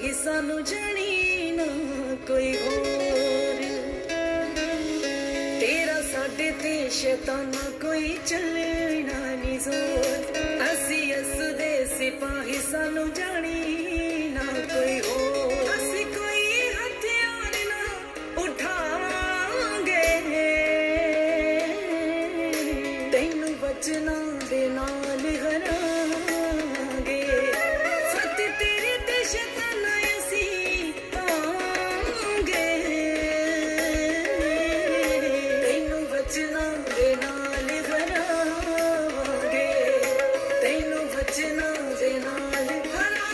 ਸਿਪਾਹੀ ਸਾਨੂੰ ਜਾਣੀ ਨਾ ਕੋਈ ਹੋਰ। ਤੇਰਾ ਸਾਡੇ ਤੇ ਸ਼ੈਤਾਨਾ ਕੋਈ ਚੱਲਣਾ ਨੀ ਜ਼ੋਰ। ਅਸੀਂ ਇਸ ਦੇ ਸਿਪਾਹੀ ਸਾਨੂੰ ਜਾਣੀ ਨਾ ਕੋਈ ਹੋਰ। ਅਸੀਂ ਕੋਈ ਹਥਿਆਰ ਨਾ ਉਠਾਵਾਂਗੇ, ਤੈਨੂੰ ਬਚਨਾਂ ਦੇ ਨਾਲ ਹਰਾਂਗੇ। ਫਤਿਹ ਤੇਰੇ ਤੇ ਸ਼ੈਤਾਨਾ ਅਸੀਂ ਪਾਵਾਂਗੇ, ਤੈਨੂੰ ਬਚਨਾਂ ਦੇ ਨਾਲ ਹਰਾਵਾਂਗੇ, ਤੈਨੂੰ ਬਚਨਾਂ ਦੇ ਨਾਲ ਹਰਾਵਾਂਗੇ।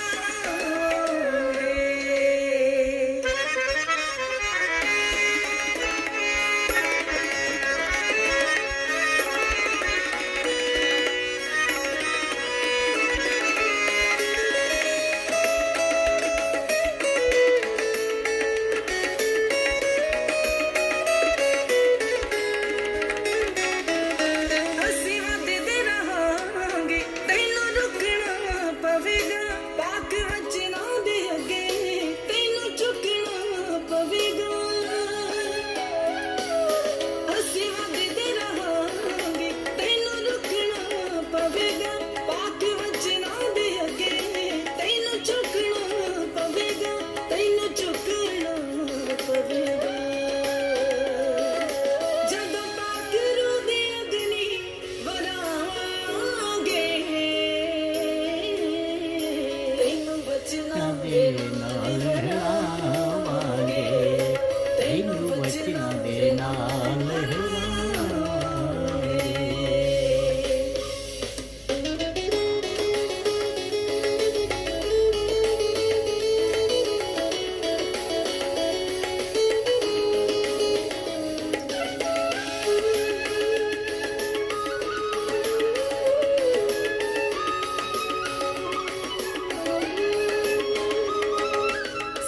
ਅਸੀਂ ਵੱਧਦੇ ਰਹਾਂਗੇ, ਤੈਨੂੰ ਰੁਕਣਾ ਪਵੇਗਾ। ਪਾਕ ਵਚਨਾਂ ਦੇ ਅੱਗੇ ਤੈਨੂੰ ਝੁਕਣਾ ਪਵੇਗਾ। ਅਸੀਂ ਵੱਧਦੇ ਰਹਾਂਗੇ, ਤੈਨੂੰ ਰੁਕਣਾ ਪਵੇਗਾ। ਪਾਕ ਵਚਨਾਂ ਦੇ ਅੱਗੇ ਤੈਨੂੰ ਝੁਕਣਾ ਪਵੇਗਾ, ਤੈਨੂੰ ਝੁਕਣਾ ਪਵੇਗਾ। ਜਦੋਂ ਪਾਕ ਰੂਹ ਦੀ ਅਗਨੀ ਵਰਾਂਗੇ, ਤੈਨੂੰ ਬਚਨਾਂ ਦੇ ਨਾਲ ਹਰਾਵਾਂਗੇ, ਤੈਨੂੰ ਬਚਨਾਂ ਦੇ ਨਾਲ ਹਰਾਵਾਂਗੇ।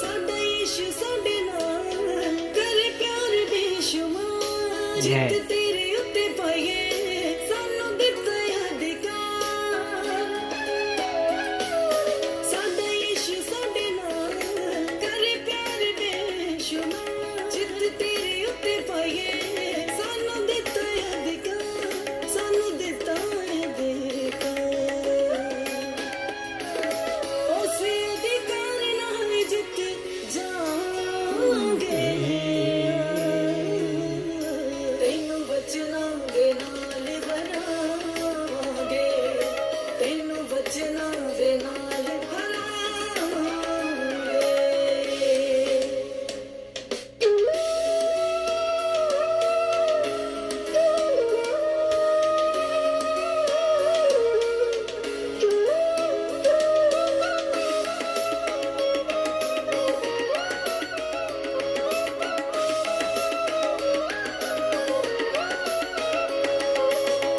ਸਾਡਾ ਯੀਸ਼ੂ ਸਾਡੇ ਨਾਲ ਕਰੇ ਪਿਆਰ ਬੇਸ਼ੁਮਾਰ। ਜੈ। ਜਿੱਤ ਤੇਰੇ ਉੱਤੇ ਪਾਈਏ ਸਾਨੂੰ ਦਿੱਤਾ ਅਧਿਕਾਰ। ਸਾਡਾ ਯੀਸ਼ੂ ਸਾਡੇ ਨਾਲ ਕਰੇ ਪਿਆਰ ਬੇਸ਼ੁਮਾਰ। ਜਿੱਤ ਤੇਰੇ ਉੱਤੇ ਪਾਈਏ ਸਾਨੂੰ ਦਿੱਤਾ ਅਧਿਕਾਰ, ਸਾਨੂੰ ਦਿੱਤਾ ਅਧਿਕਾਰ। ਉਸੇ ਅਧਿਕਾਰ ਨਾਲ ਜਿੱਤ ਜਾਵਾਂਗੇ, ਤੈਨੂੰ ਬਚਨਾਂ ਦੇ ਨਾਲ ਹਰਾਵਾਂਗੇ, ਤੈਨੂੰ ਬਚਨਾਂ ਦੇ ਨਾਲ ਹਰਾਵਾਂਗੇ।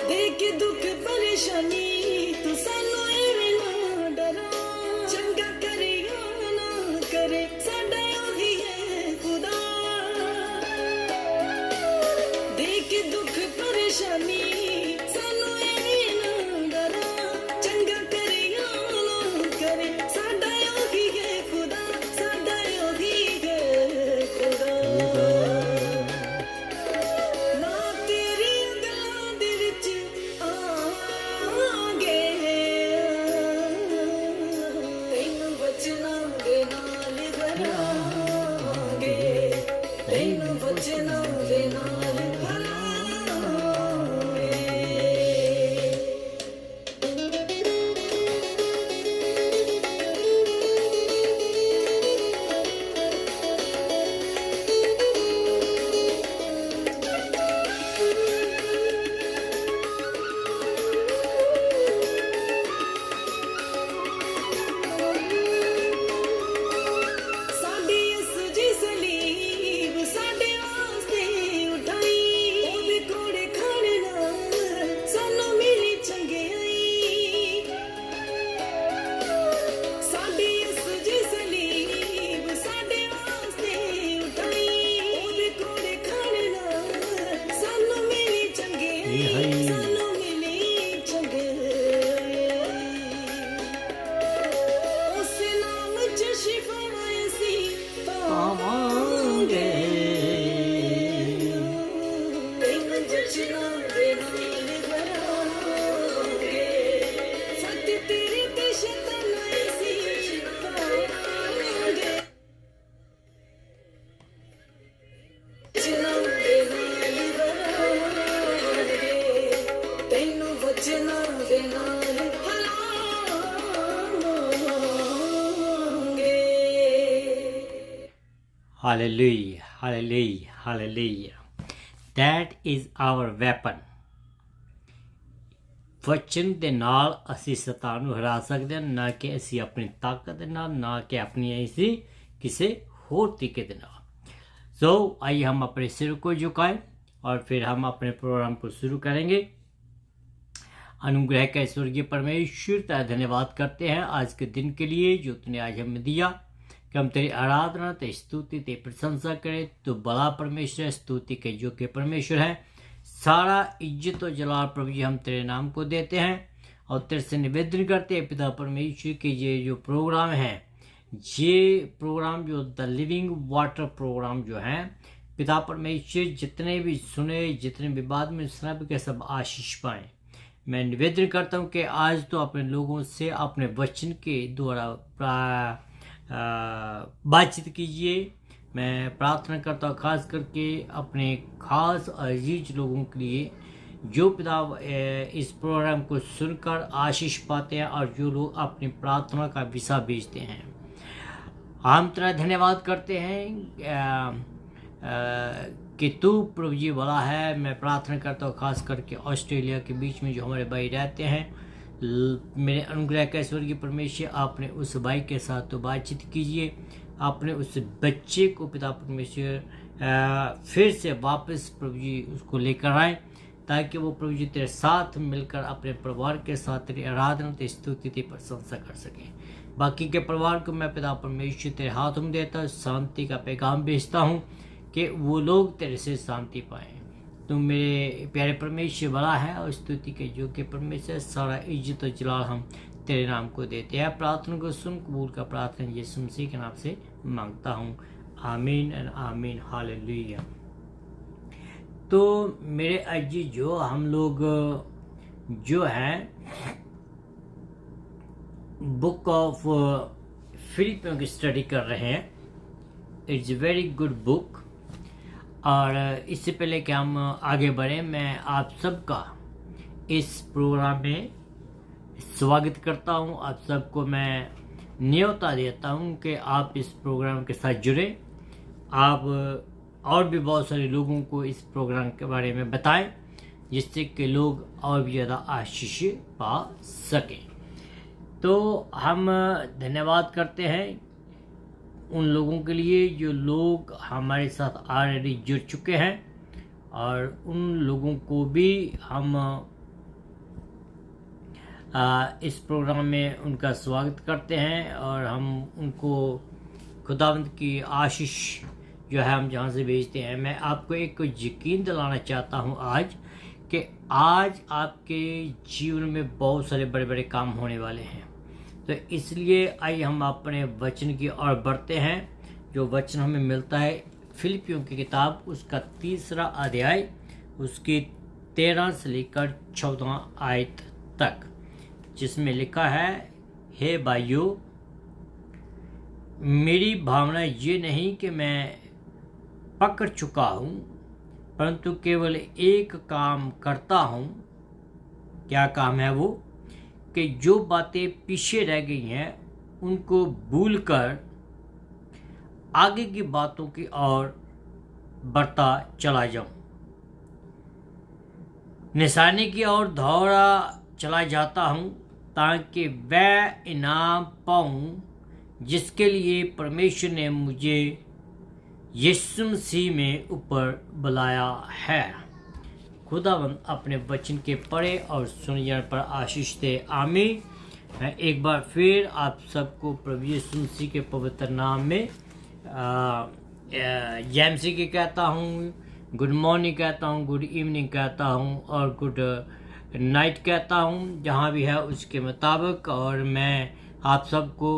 ਦੇਖ ਦੁੱਖ ਪਰੇਸ਼ਾਨੀ ਤੂੰ ਸਾਨੂੰ ਐਵੇਂ ਨਾ ਡਰਾ। ਚੰਗਾ ਕਰਿਆ ਨਾ ਕਰੇ ਸਾਡਾ ਉਹੀ ਹੈ ਖੁਦਾ। ਦੇਖ ਦੁੱਖ ਪਰੇਸ਼ਾਨੀ ਸਾਨੂੰ ਐਵੇਂ ਨਾ ਡਰਾ। ਚੰਗਾ ਕਰਿਆ ਨਾ ਕਰੇ ਸਾਡਾ ਉਹੀ ਹੈ ਖੁਦਾ, ਸਾਡਾ ਉਹੀ ਹੈ ਖੁਦਾ। ਨਾ ਤੇਰੀਆਂ ਗੱਲਾਂ ਦੇ ਵਿੱਚ ਆਵਾਂਗੇ, ਤੈਨੂੰ ਬਚਨਾਂ ਦੇ ਨਾਲ ਹਰਾਵਾਂਗੇ, ਤੈਨੂੰ ਬਚਨਾਂ ਦੇ ਨਾਲ ਹਰਾਵਾਂਗੇ। ਸਾਡੀ ਇਸ ਜੀ ਸਲੀਬ ਸਾਡੇ ਵਾਸਤੇ ਉਠਾਈ। Hallelujah, hallelujah, hallelujah. That is our weapon. ਵਚਨ ਦੇ ਨਾਲ ਅਸੀਂ ਸ਼ੈਤਾਨ ਨੂੰ ਹਰਾ ਸਕਦੇ ਹਾਂ, ਨਾ ਕਿ ਅਸੀਂ ਆਪਣੀ ਤਾਕਤ ਦੇ ਨਾਲ, ਨਾ कि अपनी ऐसी किसी और तरीके के नाल। सो आइए हम अपने सिर को झुकाएं और फिर हम अपने प्रोग्राम को शुरू करेंगे। अनुग्रह का स्वर्गीय परमेश्वर तेरा धन्यवाद करते हैं आज के दिन के लिए जो तूने आज हमें दिया, कि हम तेरी आराधना, तेरी स्तुति, तेरी प्रशंसा करें। तो बड़ा परमेश्वर, स्तुति के योग्य परमेश्वर है। सारा इज्जत और जलाल प्रभु जी हम तेरे नाम को देते हैं और तेरे से निवेदन करते हैं पिता परमेश्वर के ये जो प्रोग्राम है, ये प्रोग्राम जो द लिविंग वाटर प्रोग्राम जो है पिता परमेश्वर, जितने भी सुने, जितने भी बाद में सब के सब आशीष पाएँ। मैं निवेदन करता हूँ कि आज तो अपने लोगों से अपने वचन के द्वारा बातचीत कीजिए। मैं प्रार्थना करता हूँ खास करके अपने खास अजीज लोगों के लिए जो पिता इस प्रोग्राम को सुनकर आशीष पाते हैं और जो लोग अपनी प्रार्थना का विषय भेजते हैं। हम तेरा धन्यवाद करते हैं कि तू प्रभु जी भला है। मैं प्रार्थना करता हूँ खास करके ऑस्ट्रेलिया के बीच में जो हमारे भाई रहते हैं, मेरे अनुग्रह का स्वर्गीय परमेश्वर आपने उस भाई के साथ तो बातचीत कीजिए, आपने उस बच्चे को पिता परमेश्वर फिर से वापस प्रभु जी उसको लेकर आए, ताकि वो प्रभु जी तेरे साथ मिलकर अपने परिवार के साथ तेरी आराधना, तेरी स्तुति, तेरी प्रशंसा कर सकें। बाकी के परिवार को मैं पिता परमेश्वर तेरे हाथों में देता हूँ, शांति का पैगाम भेजता हूँ कि वो लोग तेरे से शांति पाएँ। तुम मेरे प्यारे परमेश्वर बड़ा है और स्तुति के योग्य परमेश्वर, सारा इज्जत और जलाल हम तेरे नाम को देते हैं। प्रार्थना को सुन, कबूल का प्रार्थना यीशु मसीह के नाम से मांगता हूँ, आमीन एंड आमीन, हालेलुया। तो मेरे अजी जो हम लोग जो हैं बुक ऑफ फिलिपियों की स्टडी कर रहे हैं। It's very good book. और इससे पहले कि हम आगे बढ़ें, मैं आप सबका इस प्रोग्राम में स्वागत करता हूं। आप सबको मैं न्योता देता हूं कि आप इस प्रोग्राम के साथ जुड़े। आप और भी बहुत सारे लोगों को इस प्रोग्राम के बारे में बताएं, जिससे कि लोग और भी ज़्यादा आशीष पा सकें। तो हम धन्यवाद करते हैं उन लोगों के लिए जो लोग हमारे साथ ऑलरेडी जुड़ चुके हैं, और उन लोगों को भी हम इस प्रोग्राम में उनका स्वागत करते हैं और हम उनको खुदावंद की आशीष जो है हम जहाँ से भेजते हैं। मैं आपको एक यकीन दिलाना चाहता हूँ आज कि आज आपके जीवन में बहुत सारे बड़े बड़े काम होने वाले हैं। तो इसलिए आइए हम अपने वचन की ओर बढ़ते हैं। जो वचन हमें मिलता है फिलिपियों की किताब, उसका 3 अध्याय, उसकी 13 से लेकर 14 आयत तक, जिसमें लिखा है, हे भाइयों, मेरी भावना ये नहीं कि मैं पकड़ चुका हूँ, परंतु केवल एक काम करता हूँ। क्या काम है वो? कि जो बातें पीछे रह गई हैं उनको भूलकर आगे की बातों की ओर बढ़ता चला जाऊं, निशाने की ओर दौड़ा चला जाता हूं, ताकि वह इनाम पाऊं जिसके लिए परमेश्वर ने मुझे यीशु मसीह में ऊपर बुलाया है। खुदावंद अपने वचन के पढ़े और सुनने पर आशीष दे, आमीन। मैं एक बार फिर आप सबको प्रभु यीशु मसीह के पवित्र नाम में जैमसी के कहता हूँ, गुड मॉर्निंग कहता हूँ, गुड इवनिंग कहता हूँ और गुड नाइट कहता हूँ, जहाँ भी है उसके मुताबिक। और मैं आप सबको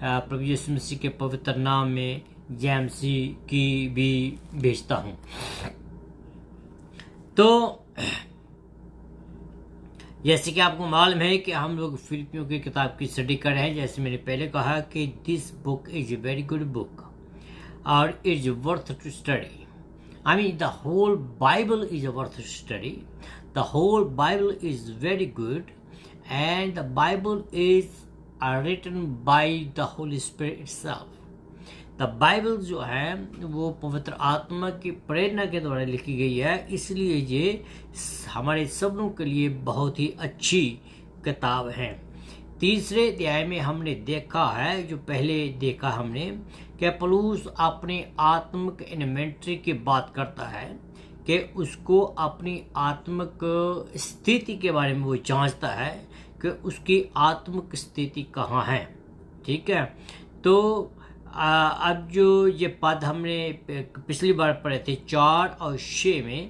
प्रभु यीशु मसीह के पवित्र नाम में जैमसी की भी भेजता हूँ। तो जैसे कि आपको मालूम है कि हम लोग फिलिपियों की किताब की स्टडी कर रहे हैं। जैसे मैंने पहले कहा कि this book is a very good book और is worth to study. I mean the whole Bible is worth to study. The whole Bible is very good and the Bible is written by the holy spirit itself. The Bible जो है वो पवित्र आत्मा की प्रेरणा के द्वारा लिखी गई है, इसलिए ये हमारे सबों के लिए बहुत ही अच्छी किताब है। तीसरे अध्याय में हमने देखा है, जो पहले देखा हमने, कि पौलुस अपने आत्मिक इन्वेंटरी की बात करता है कि उसको अपनी आत्मिक स्थिति के बारे में वो जांचता है कि उसकी आत्मिक स्थिति कहाँ है। ठीक है, तो अब जो ये पद हमने पिछली बार पढ़े थे 4 और 6 में,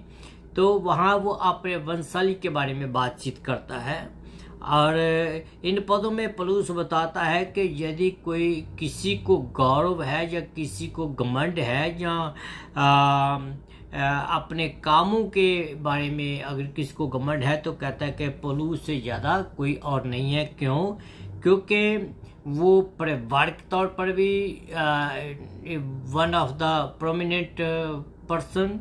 तो वहाँ वो अपने वंशावली के बारे में बातचीत करता है। और इन पदों में पौलुस बताता है कि यदि कोई किसी को गौरव है या किसी को घमंड है या अपने कामों के बारे में अगर किसी को घमंड है, तो कहता है कि पौलुस से ज़्यादा कोई और नहीं है। क्यों? क्योंकि वो पारिवारिक तौर पर भी one of the prominent person,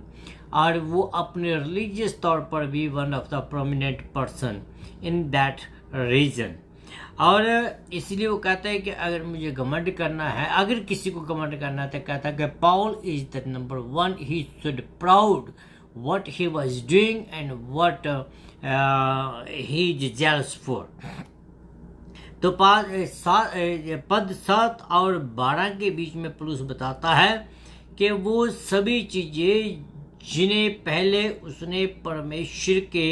और वो अपने रिलीजियस तौर पर भी one of the prominent person in that region. और इसलिए वो कहता है कि अगर मुझे घमंड करना है, अगर किसी को घमंड करना है, तो कहता है कि Paul is the number 1, he should proud what he was doing and what he is jealous for. तो पद 7 और 12 के बीच में पौलुस बताता है कि वो सभी चीज़ें जिन्हें पहले उसने परमेश्वर के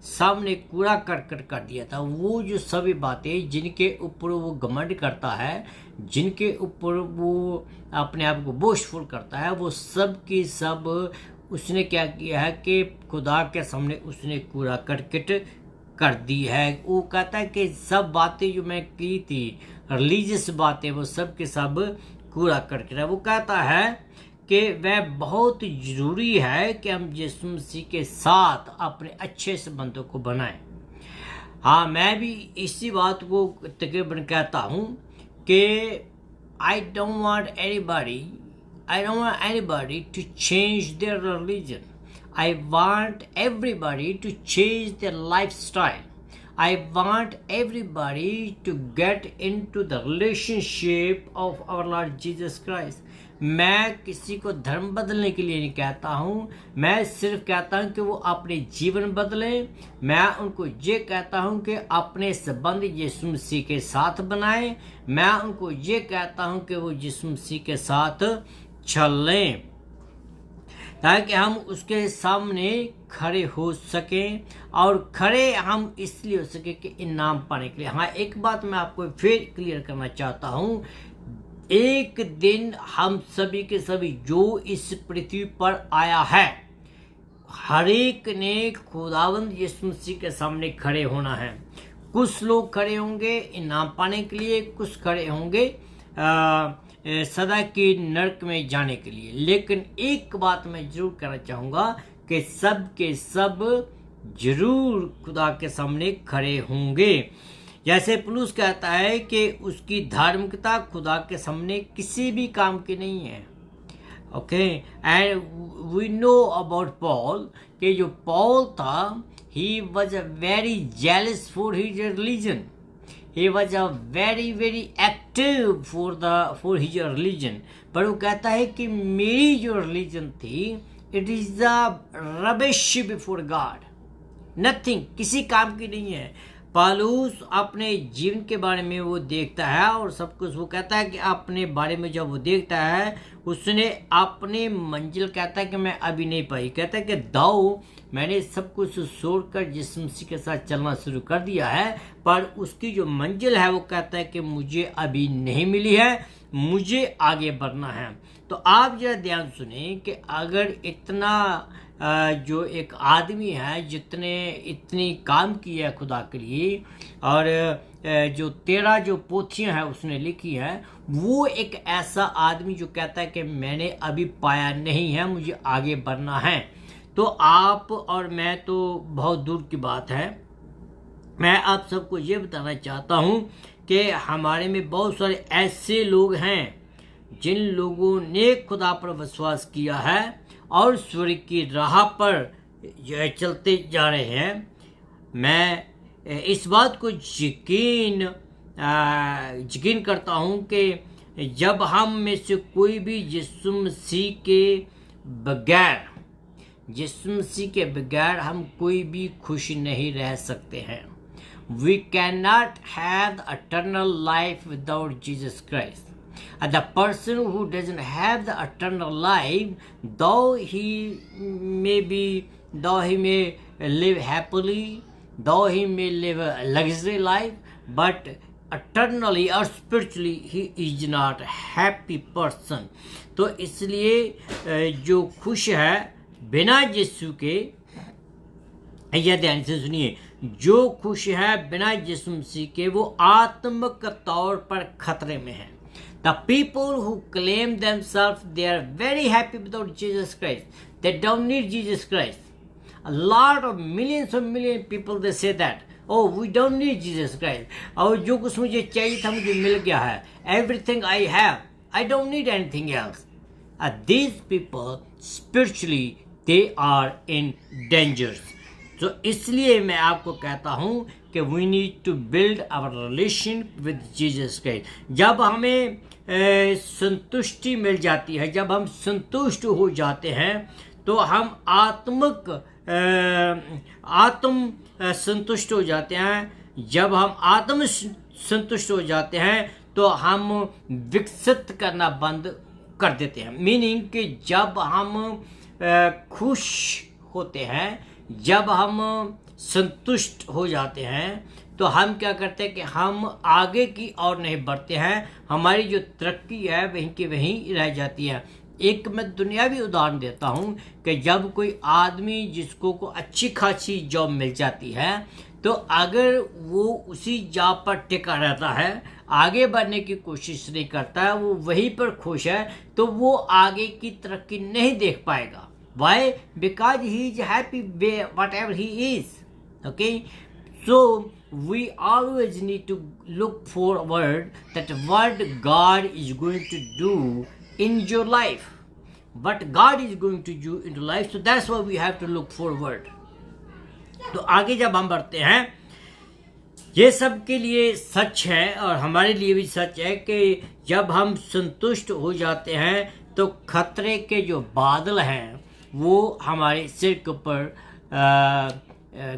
सामने कूड़ा करकट कर दिया था, वो जो सभी बातें जिनके ऊपर वो घमंड करता है, जिनके ऊपर वो अपने आप को बोस्टफुल करता है, वो सब की सब उसने क्या किया है कि खुदा के सामने उसने कूड़ा करकट कर दी है। वो कहता है कि सब बातें जो मैं की थी, रिलीजियस बातें, वो सब के सब कूड़ा करकट है। वो कहता है कि वह बहुत ज़रूरी है कि हम यीशु मसीह के साथ अपने अच्छे संबंधों को बनाएं। हाँ, मैं भी इसी बात को तकरीबन कहता हूँ कि I don't want anybody to change their religion. I want everybody to change their lifestyle. I want everybody to get into the relationship of our Lord Jesus Christ. मैं किसी को धर्म बदलने के लिए नहीं कहता हूँ, मैं सिर्फ कहता हूँ कि वो अपने जीवन बदलें। मैं उनको ये कहता हूँ कि अपने संबंध यीशु मसीह के साथ बनाएं। मैं उनको ये कहता हूँ कि वो यीशु मसीह के साथ चलें, ताकि हम उसके सामने खड़े हो सकें। और खड़े हम इसलिए हो सके कि इनाम पाने के लिए। हाँ, एक बात मैं आपको फिर क्लियर करना चाहता हूँ, एक दिन हम सभी के सभी जो इस पृथ्वी पर आया है, हर एक ने खुदावंद यीशु मसीह के सामने खड़े होना है। कुछ लोग खड़े होंगे इनाम पाने के लिए, कुछ खड़े होंगे सदा की नरक में जाने के लिए। लेकिन एक बात मैं जरूर कहना चाहूँगा कि सब के सब जरूर खुदा के सामने खड़े होंगे। जैसे पौलुस कहता है कि उसकी धार्मिकता खुदा के सामने किसी भी काम की नहीं है। Okay, and we know about Paul कि जो पॉल था, he was a very jealous for his religion. He was a very active for his religion. पर वो कहता है कि मेरी जो रिलीजन थी, it is the rubbish before God. Nothing, किसी काम की नहीं है। पौलुस अपने जीवन के बारे में वो देखता है और सब कुछ वो कहता है कि अपने बारे में जब वो देखता है, उसने अपने मंजिल कहता है कि मैं अभी नहीं पाई। कहता है कि दाऊ मैंने सब कुछ छोड़कर यीशु मसीह के साथ चलना शुरू कर दिया है, पर उसकी जो मंजिल है वो कहता है कि मुझे अभी नहीं मिली है, मुझे आगे बढ़ना है। तो आप जरा ध्यान सुने कि अगर इतना जो एक आदमी है जितने इतनी काम किया है खुदा के लिए, और जो 13 जो पोथियां हैं उसने लिखी हैं, वो एक ऐसा आदमी जो कहता है कि मैंने अभी पाया नहीं है, मुझे आगे बढ़ना है। तो आप और मैं तो बहुत दूर की बात है। मैं आप सबको ये बताना चाहता हूँ कि हमारे में बहुत सारे ऐसे लोग हैं जिन लोगों ने खुदा पर विश्वास किया है और स्वर्ग की राह पर चलते जा रहे हैं। मैं इस बात को यकीन करता हूँ कि जब हम में से कोई भी यीशु मसीह के बगैर हम कोई भी खुश नहीं रह सकते हैं। We cannot have the eternal life without Jesus Christ. And the person who doesn't have the eternal life, though he may live happily, though he may live a luxury life, but eternally or spiritually he is not a happy person. तो इसलिए जो खुश है बिना यीशु के, यह ध्यान से सुनिए, जो खुश है बिना यीशु मसीह के वो आत्मिक तौर पर खतरे में है। The people who claim themselves they are very happy without Jesus Christ. They don't need Jesus Christ. A lot of millions people they say that, oh we don't need Jesus Christ. और जो कुछ मुझे चाहिए था मुझे मिल गया है. Everything I have, I don't need anything else. These people spiritually they are in dangers. तो इसलिए मैं आपको कहता हूँ कि we need to build our relation with Jesus Christ. जब हमें संतुष्टि मिल जाती है, जब हम संतुष्ट हो जाते हैं तो हम आत्म संतुष्ट हो जाते हैं। जब हम आत्म संतुष्ट हो जाते हैं तो हम विकसित करना बंद कर देते हैं। मीनिंग कि जब हम खुश होते हैं, जब हम संतुष्ट हो जाते हैं तो हम क्या करते हैं कि हम आगे की ओर नहीं बढ़ते हैं, हमारी जो तरक्की है वहीं की वहीं रह जाती है। एक मैं दुनियावी उदाहरण देता हूँ कि जब कोई आदमी जिसको को अच्छी खासी जॉब मिल जाती है तो अगर वो उसी जॉब पर टिका रहता है, आगे बढ़ने की कोशिश नहीं करता है, वो वहीं पर खुश है, तो वो आगे की तरक्की नहीं देख पाएगा। Why? Because he is happy whatever he is. Okay? So we always need to look forward that what God is going to do in your life. What God is going to do in your life. So that's why we have to look forward. तो आगे जब हम बढ़ते हैं, ये सब के लिए सच है और हमारे लिए भी सच है कि जब हम संतुष्ट हो जाते हैं तो खतरे के जो बादल हैं वो हमारे सिर के ऊपर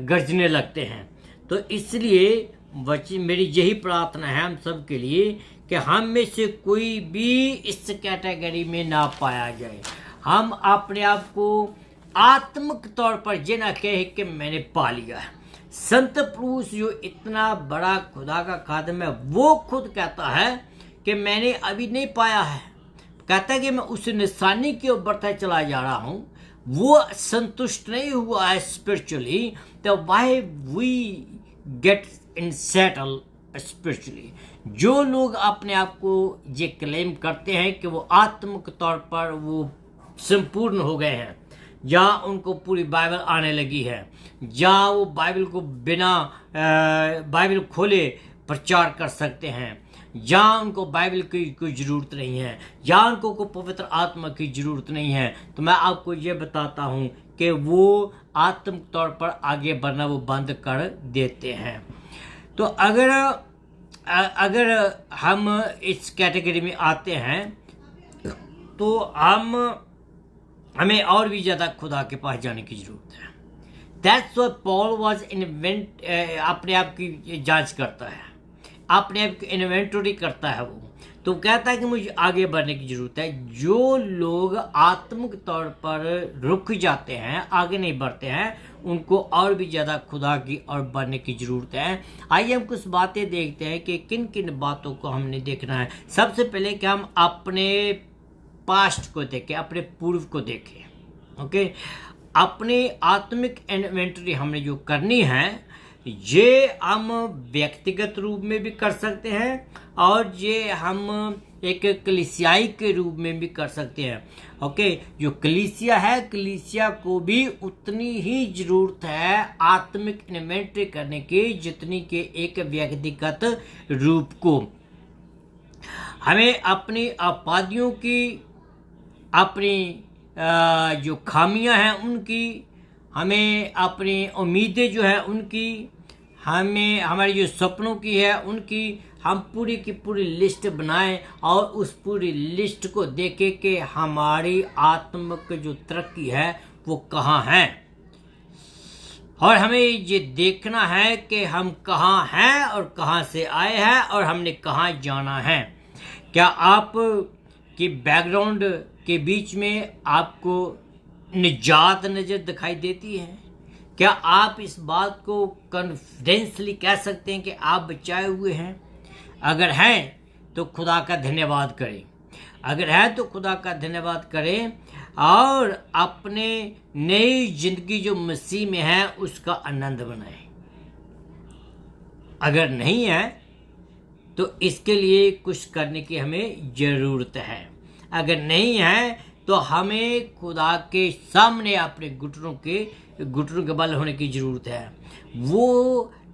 गरजने लगते हैं। तो इसलिए मेरी यही प्रार्थना है हम सब के लिए कि हम में से कोई भी इस कैटेगरी में ना पाया जाए। हम अपने आप को आत्मिक तौर पर ये ना कहे कि मैंने पा लिया है। संत पुरुष जो इतना बड़ा खुदा का खादिम है वो खुद कहता है कि मैंने अभी नहीं पाया है, कहता है कि मैं उस निशानी की ओर बढ़ता चला जा रहा हूँ। वो संतुष्ट नहीं हुआ है स्पिरिचुअली, तो why we get in settle spiritually. जो लोग अपने आप को ये क्लेम करते हैं कि वो आत्मिक तौर पर वो संपूर्ण हो गए हैं, या उनको पूरी बाइबल आने लगी है, या वो बाइबल को बिना बाइबल खोले प्रचार कर सकते हैं, या उनको बाइबल की कोई ज़रूरत नहीं है, या उनको कोई पवित्र आत्मा की ज़रूरत नहीं है, तो मैं आपको ये बताता हूँ कि वो आत्मिक तौर पर आगे बढ़ना वो बंद कर देते हैं। तो अगर हम इस कैटेगरी में आते हैं तो हमें और भी ज़्यादा खुदा के पास जाने की ज़रूरत है। दैट्स व्हाई पॉल वाज अपने आप की जांच करता है, अपने आप की इन्वेंटरी करता है। वो तो कहता है कि मुझे आगे बढ़ने की ज़रूरत है। जो लोग आत्मिक तौर पर रुक जाते हैं, आगे नहीं बढ़ते हैं, उनको और भी ज़्यादा खुदा की ओर बढ़ने की ज़रूरत है। आइए हम कुछ बातें देखते हैं कि किन किन बातों को हमने देखना है। सबसे पहले कि हम अपने पास्ट को देखें, अपने पूर्व को देखें। ओके, अपनी आत्मिक इन्वेंटरी हमने जो करनी है ये हम व्यक्तिगत रूप में भी कर सकते हैं और ये हम एक कलीसियाई के रूप में भी कर सकते हैं। ओके, जो कलीसिया है, कलीसिया को भी उतनी ही ज़रूरत है आत्मिक इन्वेंटरी करने की जितनी कि एक व्यक्तिगत रूप को। हमें अपनी आपत्तियों की, अपनी जो खामियां हैं उनकी, हमें अपनी उम्मीदें जो है उनकी, हमें हमारी जो सपनों की है उनकी, हम पूरी की पूरी लिस्ट बनाएं और उस पूरी लिस्ट को देखें कि हमारी आत्मिक जो तरक्की है वो कहाँ है। और हमें ये देखना है कि हम कहाँ हैं और कहाँ से आए हैं और हमने कहाँ जाना है। क्या आप की बैकग्राउंड के बीच में आपको निजात नज़र दिखाई देती है? क्या आप इस बात को कॉन्फिडेंसली कह सकते हैं कि आप बचाए हुए हैं? अगर हैं तो खुदा का धन्यवाद करें। अगर है तो खुदा का धन्यवाद करें और अपने नई जिंदगी जो मसीह में है उसका आनंद बनाएं। अगर नहीं है तो इसके लिए कुछ करने की हमें ज़रूरत है। अगर नहीं है तो हमें खुदा के सामने अपने घुटनों के बल होने की ज़रूरत है।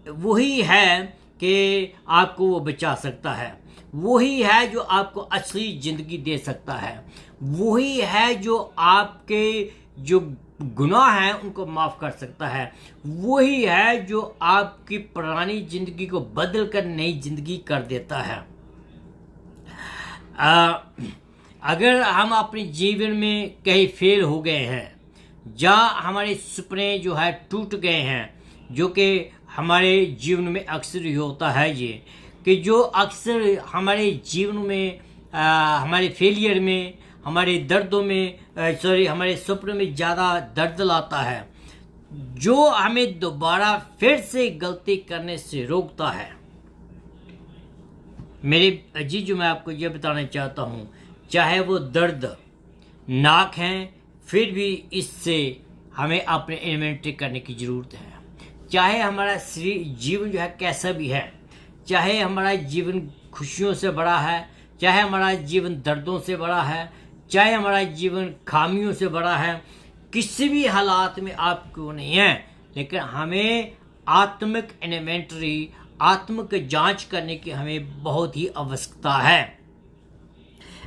वही है कि आपको वो बचा सकता है। वही है जो आपको असली ज़िंदगी दे सकता है। वही है जो आपके जो गुनाह हैं उनको माफ़ कर सकता है। वही है जो आपकी पुरानी ज़िंदगी को बदल कर नई ज़िंदगी कर देता है। अगर हम अपने जीवन में कहीं फेल हो गए हैं, जहाँ हमारे सपने जो है टूट गए हैं, जो कि हमारे जीवन में अक्सर ही होता है ये कि जो अक्सर हमारे जीवन में हमारे फेलियर में, हमारे दर्दों में हमारे सपनों में ज़्यादा दर्द लाता है, जो हमें दोबारा फिर से गलती करने से रोकता है। मेरे अजीज, मैं आपको ये बताना चाहता हूँ, चाहे वो दर्द नाक हैं, फिर भी इससे हमें अपने इन्वेंटरी करने की ज़रूरत है। चाहे हमारा जीवन जो है कैसा भी है, चाहे हमारा जीवन खुशियों से बड़ा है, चाहे हमारा जीवन दर्दों से बड़ा है, चाहे हमारा जीवन खामियों से बड़ा है, किसी भी हालात में आप क्यों नहीं है, लेकिन हमें आत्मिक इन्वेंटरी, आत्मिक जांच करने की हमें बहुत ही आवश्यकता है।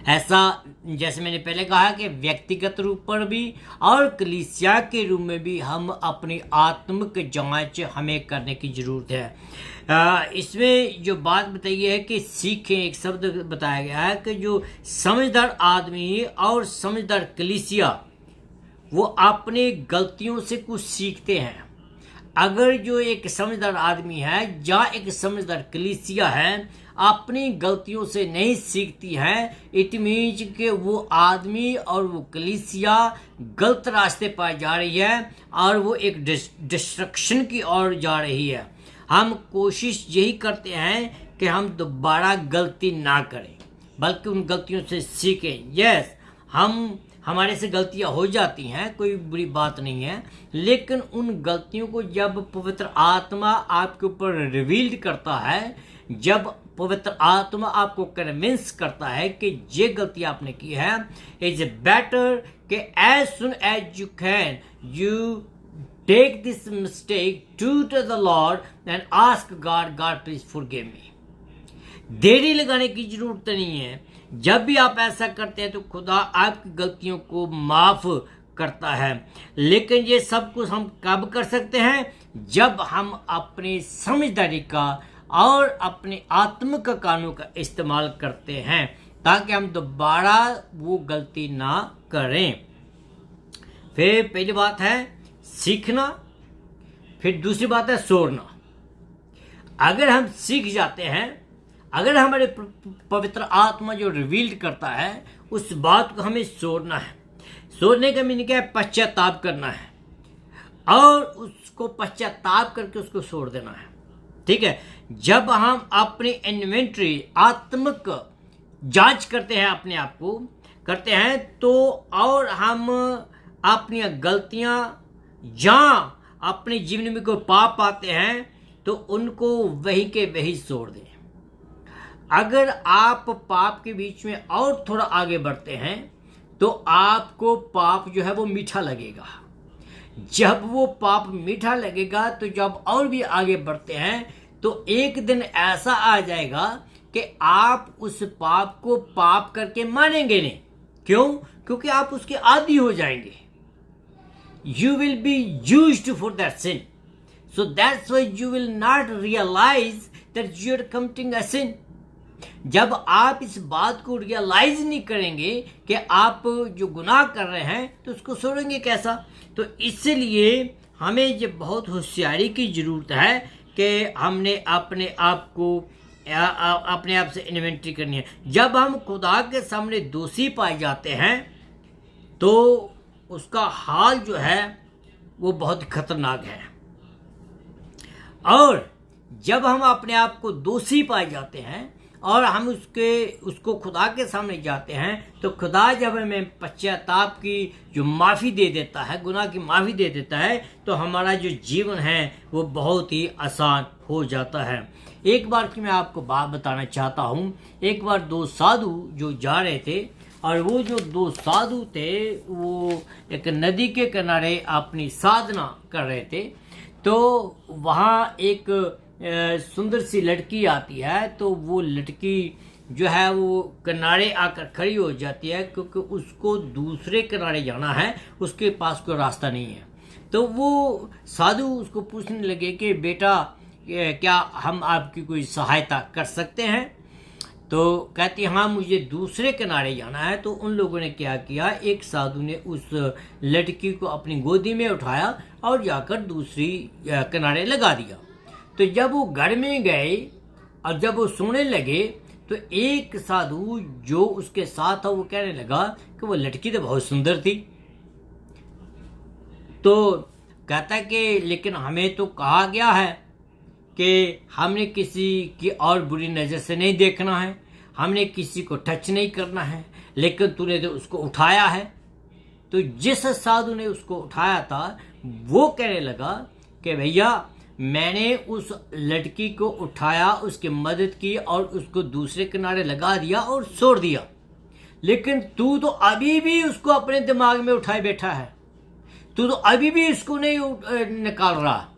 ऐसा जैसे मैंने पहले कहा कि व्यक्तिगत रूप पर भी और कलीसिया के रूप में भी हम अपनी आत्मिक जांच हमें करने की ज़रूरत है। इसमें जो बात बताई है कि सीखें, एक शब्द बताया गया है कि जो समझदार आदमी और समझदार कलीसिया वो अपनी गलतियों से कुछ सीखते हैं। अगर जो एक समझदार आदमी है, जहाँ एक समझदार कलीसिया है, अपनी गलतियों से नहीं सीखती है, इट मीन्स कि वो आदमी और वो कलीसिया गलत रास्ते पर जा रही है और वो एक डिस्ट्रक्शन की ओर जा रही है। हम कोशिश यही करते हैं कि हम दोबारा गलती ना करें, बल्कि उन गलतियों से सीखें। यस, हमारे से गलतियां हो जाती हैं, कोई बुरी बात नहीं है, लेकिन उन गलतियों को जब पवित्र आत्मा आपके ऊपर रिवील्ड करता है, जब पवित्र आत्मा आपको कन्विंस करता है कि ये गलती आपने की है, इज बेटर कि as soon as you can you take this mistake to the lord and ask God please forgive me. देरी लगाने की जरूरत नहीं है। जब भी आप ऐसा करते हैं तो खुदा आपकी गलतियों को माफ करता है। लेकिन ये सब कुछ हम कब कर सकते हैं? जब हम अपनी समझदारी का और अपने आत्मिक कानों का इस्तेमाल करते हैं, ताकि हम दोबारा वो गलती ना करें। फिर पहली बात है सीखना, फिर दूसरी बात है सोचना। अगर हम सीख जाते हैं, अगर हमारे पवित्र आत्मा जो रिवील्ड करता है, उस बात को हमें सोचना है। सोचने का मीनिंग क्या है? पश्चाताप करना है और उसको पश्चाताप करके उसको छोड़ देना है। ठीक है, जब हम अपनी इन्वेंटरी आत्मिक जांच करते हैं, अपने आप को करते हैं, तो और हम अपनी गलतियां जहाँ अपने जीवन में कोई पाप पाते हैं तो उनको वही के वही छोड़ दें। अगर आप पाप के बीच में और थोड़ा आगे बढ़ते हैं तो आपको पाप जो है वो मीठा लगेगा। जब वो पाप मीठा लगेगा तो जब और भी आगे बढ़ते हैं तो एक दिन ऐसा आ जाएगा कि आप उस पाप को पाप करके मानेंगे नहीं। क्यों? क्योंकि आप उसके आदी हो जाएंगे। You will be used for that sin. So that's why you will not realize that you are committing a sin. जब आप इस बात को रियलाइज नहीं करेंगे कि आप जो गुनाह कर रहे हैं तो उसको छोड़ेंगे कैसा। तो इसलिए हमें ये बहुत होशियारी की ज़रूरत है कि हमने अपने आप को अपने आप से इन्वेंट्री करनी है। जब हम खुदा के सामने दोषी पाए जाते हैं तो उसका हाल जो है वो बहुत खतरनाक है। और जब हम अपने आप को दोषी पाए जाते हैं और हम उसको खुदा के सामने जाते हैं तो खुदा जब हमें पश्चाताप की जो माफ़ी दे देता है, गुनाह की माफ़ी दे देता है, तो हमारा जो जीवन है वो बहुत ही आसान हो जाता है। एक बार की मैं आपको बात बताना चाहता हूँ। एक बार दो साधु जो जा रहे थे और वो जो दो साधु थे वो एक नदी के किनारे अपनी साधना कर रहे थे। तो वहाँ एक सुंदर सी लड़की आती है, तो वो लड़की जो है वो किनारे आकर खड़ी हो जाती है क्योंकि उसको दूसरे किनारे जाना है, उसके पास कोई रास्ता नहीं है। तो वो साधु उसको पूछने लगे कि बेटा क्या हम आपकी कोई सहायता कर सकते हैं। तो कहती हाँ मुझे दूसरे किनारे जाना है। तो उन लोगों ने क्या किया, एक साधु ने उस लड़की को अपनी गोदी में उठाया और जाकर दूसरी किनारे लगा दिया। तो जब वो घर में गए और जब वो सोने लगे तो एक साधु जो उसके साथ था वो कहने लगा कि वो लड़की तो बहुत सुंदर थी। तो कहता कि लेकिन हमें तो कहा गया है कि हमने किसी की और बुरी नज़र से नहीं देखना है, हमने किसी को टच नहीं करना है, लेकिन तूने तो उसको उठाया है। तो जिस साधु ने उसको उठाया था वो कहने लगा कि भैया मैंने उस लड़की को उठाया, उसकी मदद की और उसको दूसरे किनारे लगा दिया और छोड़ दिया, लेकिन तू तो अभी भी उसको अपने दिमाग में उठाए बैठा है, तू तो अभी भी उसको नहीं निकाल रहा।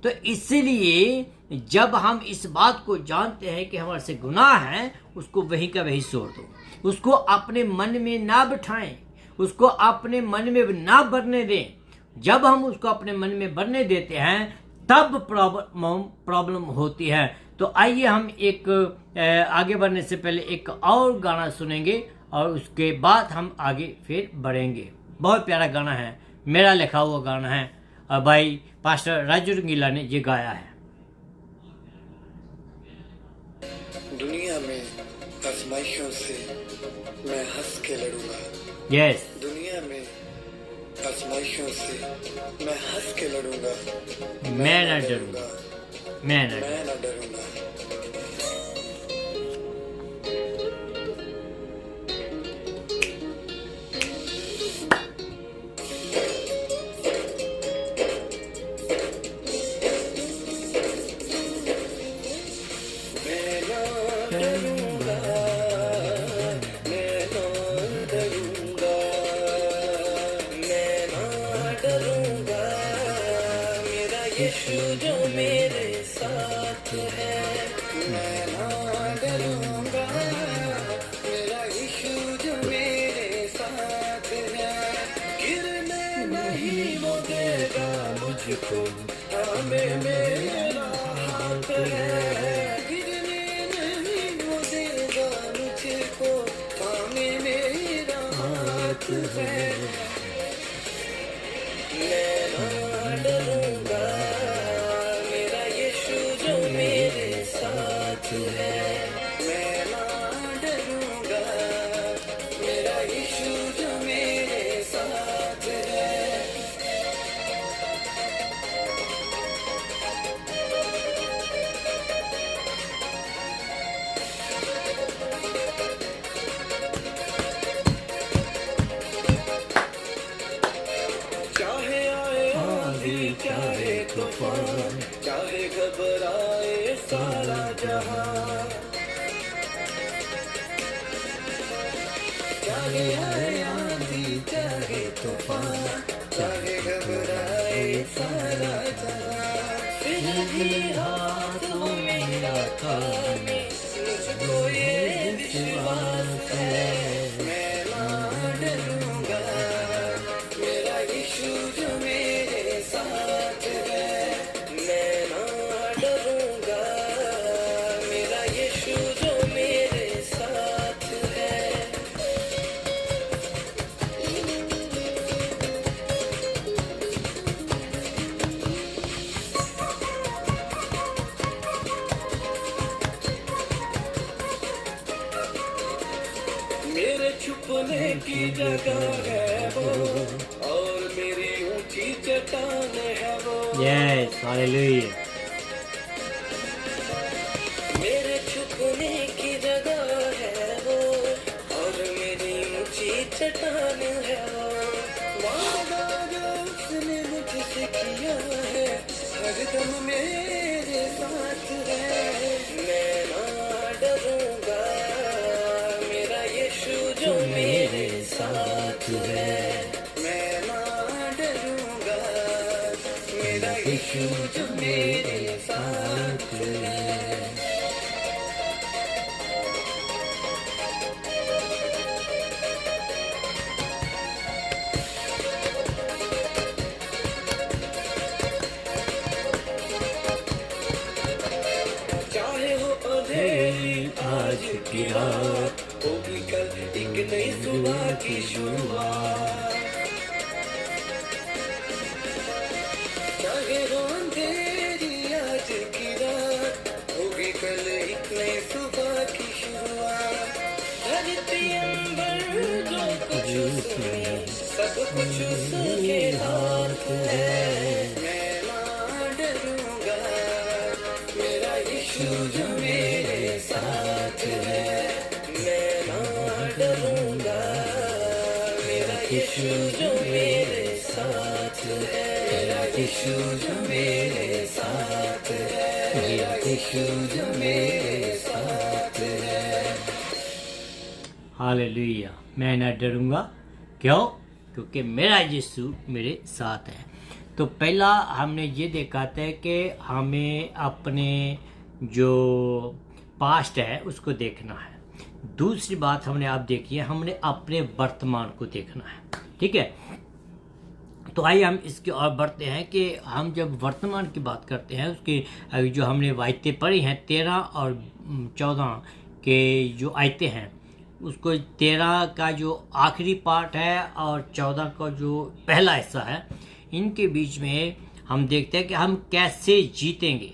तो इसलिए जब हम इस बात को जानते हैं कि हमारे से गुनाह है, उसको वहीं का वहीं छोड़ दो, उसको अपने मन में ना बिठाएं, उसको अपने मन में ना भरने दें। जब हम उसको अपने मन में भरने देते हैं तब प्रॉब्लम होती है। तो आइए हम एक आगे बढ़ने से पहले एक और गाना सुनेंगे और उसके बाद हम आगे फिर बढ़ेंगे। बहुत प्यारा गाना है, मेरा लिखा हुआ गाना है और भाई पास्टर राजू रंगीला ने ये गाया है। दुनिया में आजमाइशों से मैं हंस के लड़ूंगा। यस, दुनिया में आजमाइशों से मैं हंस के लड़ूंगा। मैं न डरूंगा, मैं न डरूंगा। यीशु जो मेरे साथ है, मैं ना डरूंगा। मेरा यीशु जो मेरे साथ है, गिरने नहीं वो देगा मुझको, हमें मेरा हाथ है। गिरने नहीं वो देगा मुझको, हमें मेरा हाथ है। मैं ना डरूंगा, मेरा यीशु जो मेरे साथ है। मैं ना डरूंगा, मेरा यीशु जो मेरे साथ है। चाहे आए आंधी, चाहे तूफान, चाहे घबराए सारा जहां, चाहे आए आंधी, चाहे तूफान, चाहे घबराए सारा जहां, फिर भी हाथों मेरा काम है, मुझको ये विश्वास है। मैं ना डरूंगा, मेरा यीशु जो मेरे साथ है। मैं ना डरूंगा, मेरा यीशु जो मेरे मेरे छुपने की जगह है वो, और मेरी ऊंची चट्टान है वो। Yes, hallelujah. मेरे छुपने की जगह है वो, और मेरी ऊंची चट्टान है वो। वादा जो उसने मुझसे किया है, हरदम मेरे साथ है। मैं ना डरूंगा, मेरा यीशु जो मेरे साथ है। मैं ना डरूंगा, मेरा यीशु जो मेरे साथ है। चाहे हो अंधेरी आज की रात, होगी कल एक नई सुबह की शुरुआत। चाहे हो अंधेरी आज की रात, होगी कल एक नई सुबह की शुरुआत। धरती अंबर जो कुछ उसमें, सब कुछ उसके हाथ है। मैं ना डरूंगा, मेरा यीशु जो मेरे साथ है। मैं ना डरूंगा, मेरा यीशु जो मेरे साथ है। मेरा यीशु जो मेरे साथ है। मेरा यीशु जो मेरे साथ है। हालेलुया। मैं न डरूंगा, क्यों? क्योंकि मेरा यीशु मेरे साथ है। तो पहला हमने ये देखा था कि हमें अपने जो पास्ट है उसको देखना है। दूसरी बात हमने आप देखी है, हमने अपने वर्तमान को देखना है। ठीक है, तो आइए हम इसके और बढ़ते हैं कि हम जब वर्तमान की बात करते हैं, उसके जो हमने आयतें पढ़ी हैं 13 और 14 के जो आयतें हैं, उसको 13 का जो आखिरी पार्ट है और 14 का जो पहला हिस्सा है, इनके बीच में हम देखते हैं कि हम कैसे जीतेंगे।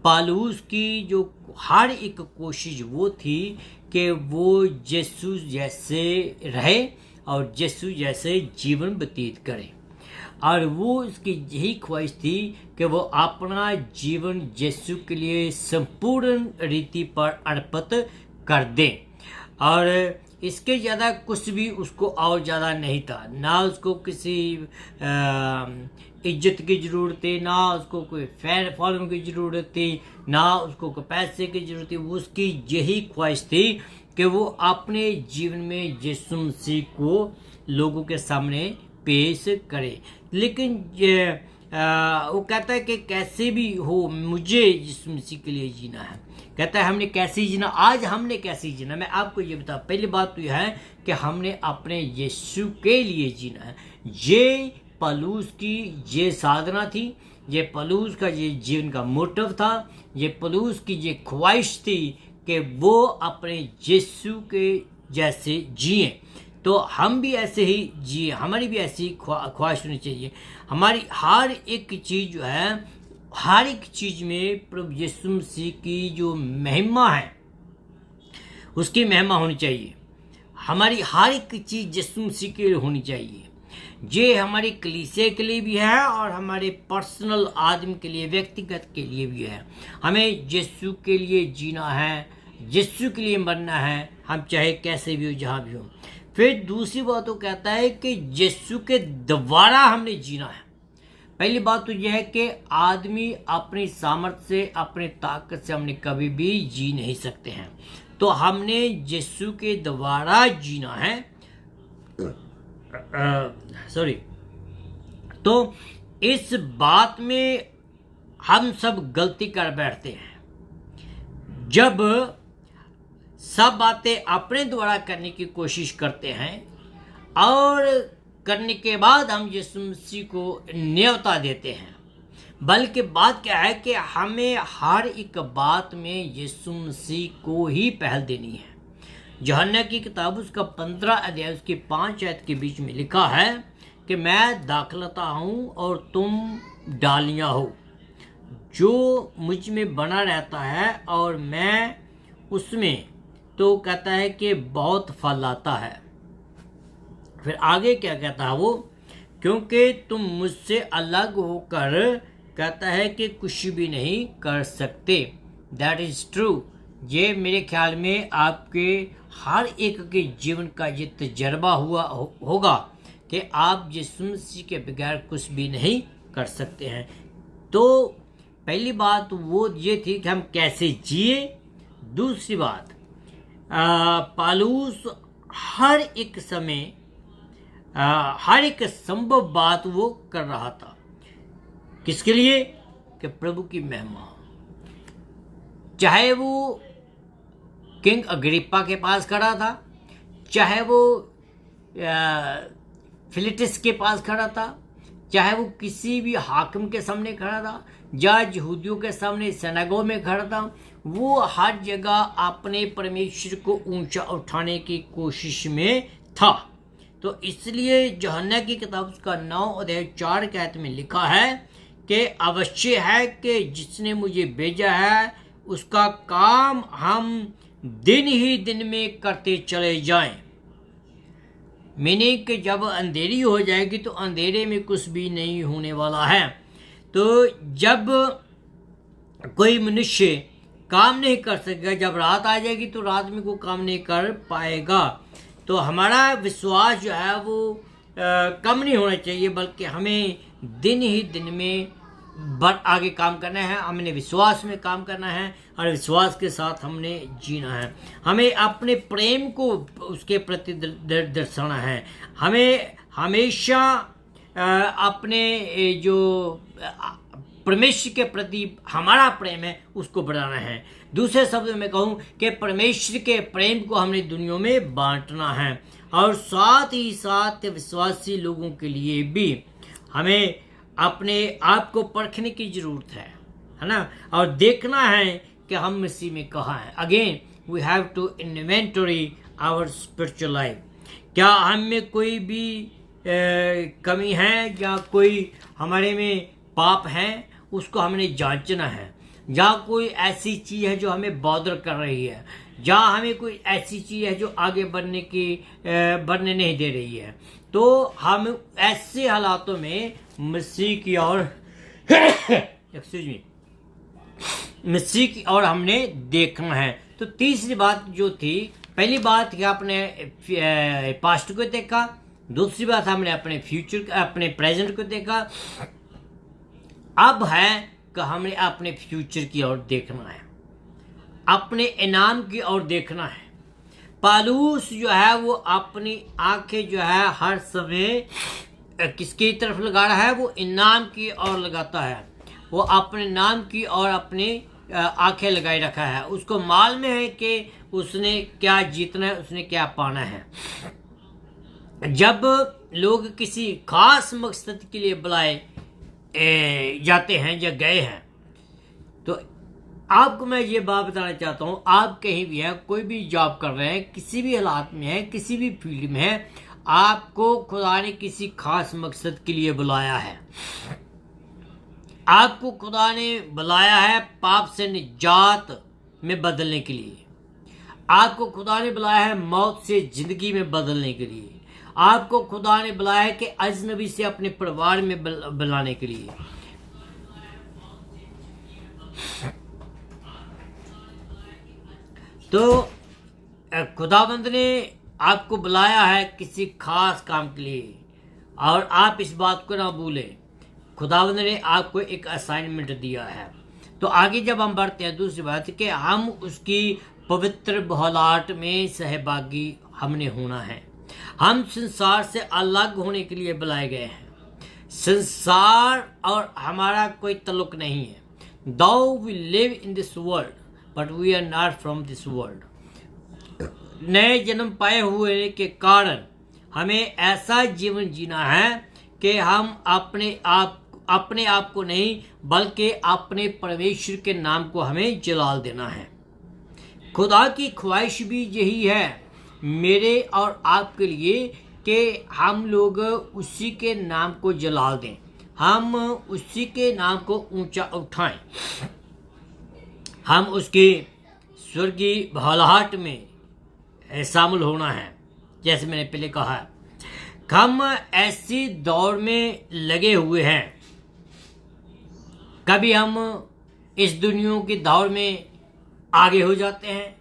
पालूस की जो हर एक कोशिश वो थी कि वो यीशु जैसे रहे और यीशु जैसे जीवन व्यतीत करे, और वो उसकी यही ख्वाहिश थी कि वो अपना जीवन यीशु के लिए संपूर्ण रीति पर अर्पित कर दें। और इसके ज़्यादा कुछ भी उसको और ज़्यादा नहीं था। ना उसको किसी इज्जत की ज़रूरत थी, ना उसको कोई फैन फॉलोइंग की ज़रूरत थी, ना उसको कोई पैसे की ज़रूरत थी। वो उसकी यही ख्वाहिश थी कि वो अपने जीवन में यीशु मसीह को लोगों के सामने पेश करे। लेकिन वो कहता है कि कैसे भी हो मुझे यीशु मसीह के लिए जीना है। कहता है हमने कैसे जीना, आज हमने कैसे जीना। मैं आपको ये बता, पहली बात तो यह है कि हमने अपने यीशु के लिए जीना है। ये पलूस की ये साधना थी, ये पलूस का ये जीवन का मोटिव था, ये पलूस की ये ख्वाहिश थी कि वो अपने यीशु के जैसे जिए। तो हम भी ऐसे ही जिए, हमारी भी ऐसी ख्वाहिश होनी चाहिए। हमारी हर एक चीज़ जो है, हर एक चीज़ में प्रभु यीशु मसीह की जो महिमा है उसकी महिमा होनी चाहिए। हमारी हर एक चीज़ यीशु मसीह के लिए होनी चाहिए। ये हमारी कलीसिया के लिए भी है और हमारे पर्सनल आदमी के लिए, व्यक्तिगत के लिए भी है। हमें यीशु के लिए जीना है, यीशु के लिए मरना है, हम चाहे कैसे भी हो, जहाँ भी हो। फिर दूसरी बात वो कहता है कि यीशु के द्वारा हमने जीना है। पहली बात तो यह है कि आदमी अपनी सामर्थ्य से, अपनी ताकत से हमने कभी भी जी नहीं सकते हैं। तो हमने यीशु के द्वारा जीना है। तो इस बात में हम सब गलती कर बैठते हैं जब सब बातें अपने द्वारा करने की कोशिश करते हैं और करने के बाद हम यीशु मसीह को न्योता देते हैं। बल्कि बात क्या है कि हमें हर एक बात में यीशु मसीह को ही पहल देनी है। यूहन्ना की किताब उसका 15 अध्याय उसकी 5 आयत के बीच में लिखा है कि मैं दाखलता हूँ और तुम डालियाँ हो। जो मुझ में बना रहता है और मैं उसमें, तो कहता है कि बहुत फल आता है। फिर आगे क्या कहता है वो, क्योंकि तुम मुझसे अलग होकर कहता है कि कुछ भी नहीं कर सकते। That is true. ये मेरे ख्याल में आपके हर एक के जीवन का ये तजर्बा होगा कि आप यीशु मसीह के बगैर कुछ भी नहीं कर सकते हैं। तो पहली बात वो ये थी कि हम कैसे जिए। दूसरी बात, पौलुस हर एक समय हर एक संभव बात वो कर रहा था। किसके लिए? कि प्रभु की महिमा। चाहे वो किंग अग्रिप्पा के पास खड़ा था, चाहे वो फिलिटिस के पास खड़ा था, चाहे वो किसी भी हाकिम के सामने खड़ा था, या यहूदियों के सामने सिनेगोग में खड़ा था, वो हर जगह अपने परमेश्वर को ऊंचा उठाने की कोशिश में था। तो इसलिए यूहन्ना की किताब उसका 9 अध्याय 4 के आयत में लिखा है कि अवश्य है कि जिसने मुझे भेजा है उसका काम हम दिन ही दिन में करते चले जाएं। मीनिंग कि जब अंधेरी हो जाएगी तो अंधेरे में कुछ भी नहीं होने वाला है। तो जब कोई मनुष्य काम नहीं कर सकेगा, जब रात आ जाएगी तो रात में कोई काम नहीं कर पाएगा। तो हमारा विश्वास जो है वो कम नहीं होना चाहिए, बल्कि हमें दिन ही दिन में आगे काम करना है। हमने विश्वास में काम करना है और विश्वास के साथ हमने जीना है। हमें अपने प्रेम को उसके प्रति दर्शाना है। हमें हमेशा अपने जो परमेश्वर के प्रति हमारा प्रेम है उसको बढ़ाना है। दूसरे शब्दों में कहूँ कि परमेश्वर के प्रेम को हमने दुनिया में बांटना है, और साथ ही साथ विश्वासी लोगों के लिए भी हमें अपने आप को परखने की ज़रूरत है ना, और देखना है कि हम मसीह में कहाँ हैं। Again we have to inventory our spiritual life. क्या हम में कोई भी कमी है या कोई हमारे में पाप है, उसको हमने जांचना है। या कोई ऐसी चीज़ है जो हमें बॉदर कर रही है, या हमें कोई ऐसी चीज़ है जो आगे बढ़ने नहीं दे रही है, तो हम ऐसे हालातों में मसीह की ओर मसीह की ओर हमने देखना है। तो तीसरी बात जो थी, पहली बात कि आपने पास्ट को देखा, दूसरी बात हमने अपने प्रेजेंट को देखा। अब है कि हमें अपने फ्यूचर की ओर देखना है, अपने इनाम की ओर देखना है। पौलुस जो है वो अपनी आंखें जो है हर समय किसकी तरफ लगा रहा है? वो इनाम की ओर लगाता है। वो अपने नाम की ओर अपनी आंखें लगाए रखा है। उसको मालूम है कि उसने क्या जीतना है, उसने क्या पाना है। जब लोग किसी खास मकसद के लिए बुलाए जाते हैं या गए हैं, तो आपको मैं ये बात बताना चाहता हूँ, आप कहीं भी हैं, कोई भी जॉब कर रहे हैं, किसी भी हालात में हैं, किसी भी फील्ड में हैं, आपको खुदा ने किसी खास मकसद के लिए बुलाया है। आपको खुदा ने बुलाया है पाप से निजात में बदलने के लिए। आपको खुदा ने बुलाया है मौत से जिंदगी में बदलने के लिए। आपको खुदा ने बुलाया है कि अजनबी से अपने परिवार में बुलाने के लिए। तो खुदावंद ने आपको बुलाया है किसी खास काम के लिए, और आप इस बात को ना भूलें। खुदावंद ने आपको एक असाइनमेंट दिया है। तो आगे जब हम बढ़ते हैं, दूसरी बात कि हम उसकी पवित्र बहलाट में सहभागी हमने होना है। हम संसार से अलग होने के लिए बुलाए गए हैं। संसार और हमारा कोई तल्लुक नहीं है। Though we live in this world, but we are not from this world. नए जन्म पाए हुए के कारण हमें ऐसा जीवन जीना है कि हम अपने आप को नहीं, बल्कि अपने परमेश्वर के नाम को हमें जलाल देना है। खुदा की ख्वाहिश भी यही है मेरे और आपके लिए कि हम लोग उसी के नाम को जलाल दें, हम उसी के नाम को ऊंचा उठाएं, हम उसके स्वर्गीय भलाहट में शामिल होना है। जैसे मैंने पहले कहा है, हम ऐसी दौड़ में लगे हुए हैं, कभी हम इस दुनिया की दौड़ में आगे हो जाते हैं,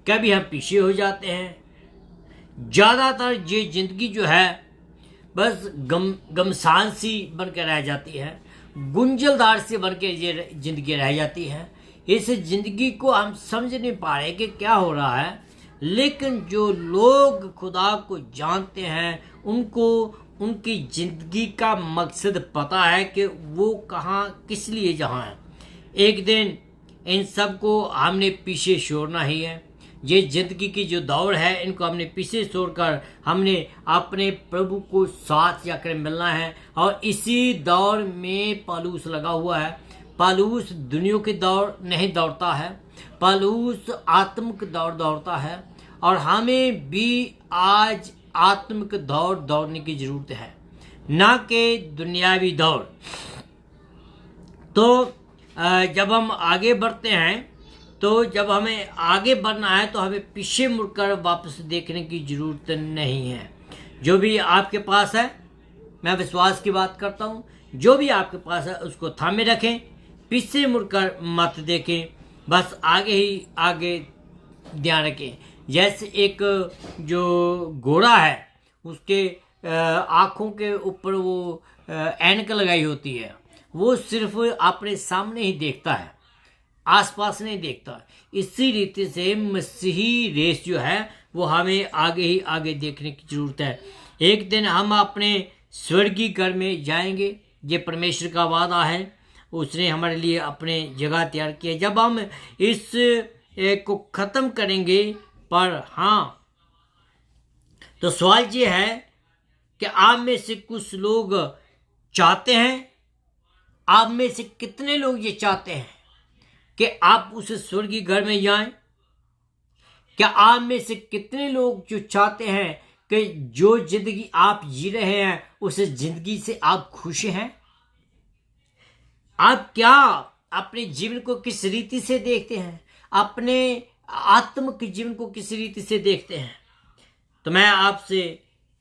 कभी हम पीछे हो जाते हैं। ज़्यादातर ये ज़िंदगी जो है बस गमसान सी बन के रह जाती है, गुंजलदार से बन के ये ज़िंदगी रह जाती है। इस ज़िंदगी को हम समझ नहीं पा रहे कि क्या हो रहा है, लेकिन जो लोग खुदा को जानते हैं उनको उनकी ज़िंदगी का मकसद पता है कि वो कहाँ किस लिए जहाँ है। एक दिन इन सब को हमने पीछे छोड़ना ही है। ये ज़िंदगी की जो दौड़ है इनको हमने पीछे छोड़कर हमने अपने प्रभु को साथ जाकर मिलना है। और इसी दौड़ में पौलुस लगा हुआ है। पौलुस दुनिया की दौड़ नहीं दौड़ता है, पौलुस आत्मिक दौड़ दौड़ता है। और हमें भी आज आत्मिक दौड़ दौड़ने की ज़रूरत है, ना कि दुनियावी दौड़। तो जब हम आगे बढ़ते हैं, तो जब हमें आगे बढ़ना है तो हमें पीछे मुड़कर वापस देखने की ज़रूरत नहीं है। जो भी आपके पास है, मैं विश्वास की बात करता हूँ, जो भी आपके पास है उसको थामे रखें, पीछे मुड़कर मत देखें, बस आगे ही आगे ध्यान रखें। जैसे एक जो घोड़ा है, उसके आँखों के ऊपर वो ऐनक लगाई होती है, वो सिर्फ अपने सामने ही देखता है, आसपास नहीं देखता। इसी रीति से मसीही रेस जो है वो हमें आगे ही आगे देखने की ज़रूरत है। एक दिन हम अपने स्वर्गीय घर में जाएंगे, ये परमेश्वर का वादा है, उसने हमारे लिए अपने जगह तैयार की है। जब हम इस को ख़त्म करेंगे, पर हाँ, तो सवाल ये है कि आप में से कुछ लोग चाहते हैं, आप में से कितने लोग ये चाहते हैं कि आप उस स्वर्गीय घर में जाएं? क्या आप में से कितने लोग जो चाहते हैं कि जो जिंदगी आप जी रहे हैं उस जिंदगी से आप खुश हैं? आप क्या अपने जीवन को किस रीति से देखते हैं? अपने आत्मिक जीवन को किस रीति से देखते हैं? तो मैं आपसे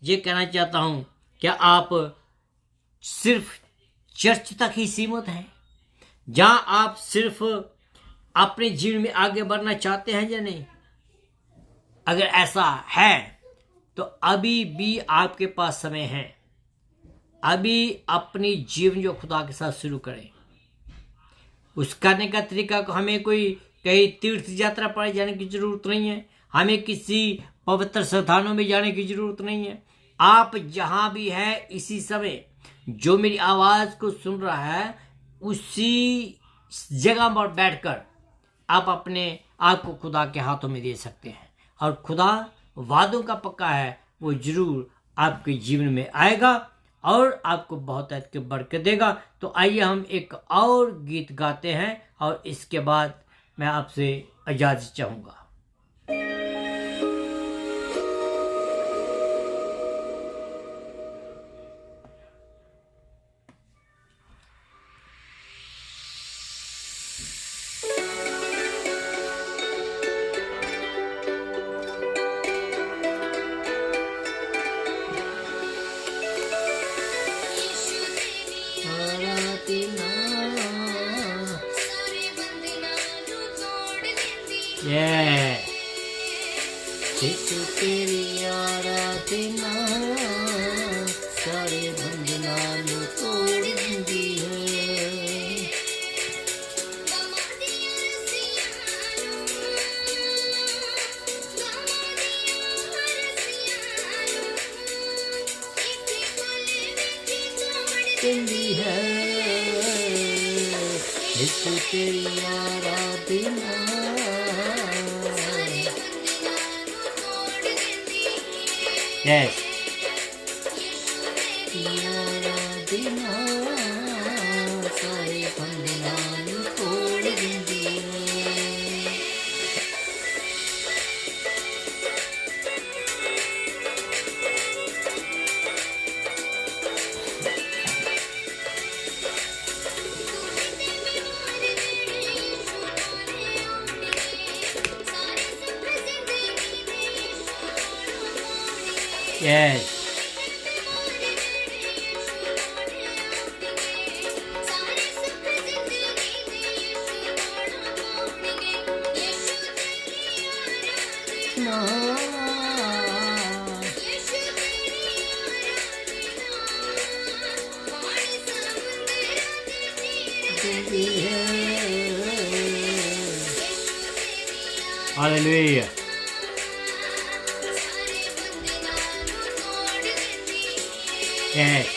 ये कहना चाहता हूं, क्या आप सिर्फ चर्च तक ही सीमित हैं, जहां आप सिर्फ अपने जीवन में आगे बढ़ना चाहते हैं या नहीं? अगर ऐसा है तो अभी भी आपके पास समय है। अभी अपनी जीवन जो खुदा के साथ शुरू करें। उस करने का तरीका को हमें कोई कहीं तीर्थ यात्रा पर जाने की जरूरत नहीं है, हमें किसी पवित्र स्थानों में जाने की जरूरत नहीं है। आप जहां भी है इसी समय जो मेरी आवाज़ को सुन रहा है, उसी जगह पर बैठकर आप अपने आप को खुदा के हाथों में दे सकते हैं। और खुदा वादों का पक्का है, वो जरूर आपके जीवन में आएगा और आपको बहुत अधिक बरकत देगा। तो आइए हम एक और गीत गाते हैं और इसके बाद मैं आपसे इजाज़त चाहूँगा। तेरी आराधना सारे बंधना तोड़ देंदी है। देंदी है तेरी आराधना। Yes. Yes hallelujah yes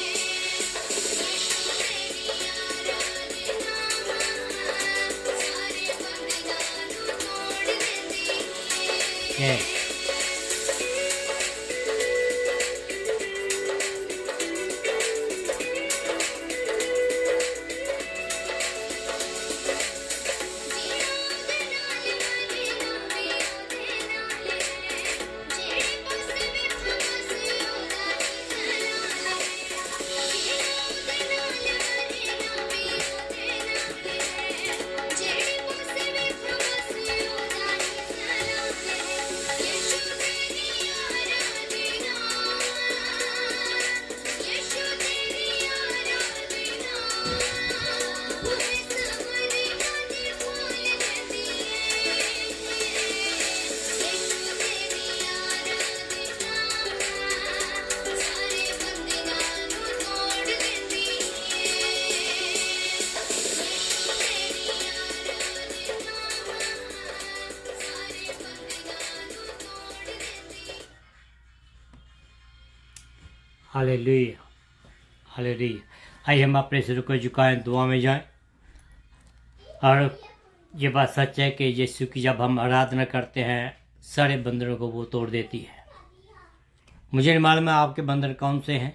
yes hallelujah hallelujah. आइए हम अपने सिर को झुकाएं, दुआ में जाएं। और ये बात सच है कि यीशु की जब हम आराधना करते हैं सारे बंधनों को वो तोड़ देती है। मुझे नहीं मालूम है आपके बंधन कौन से हैं,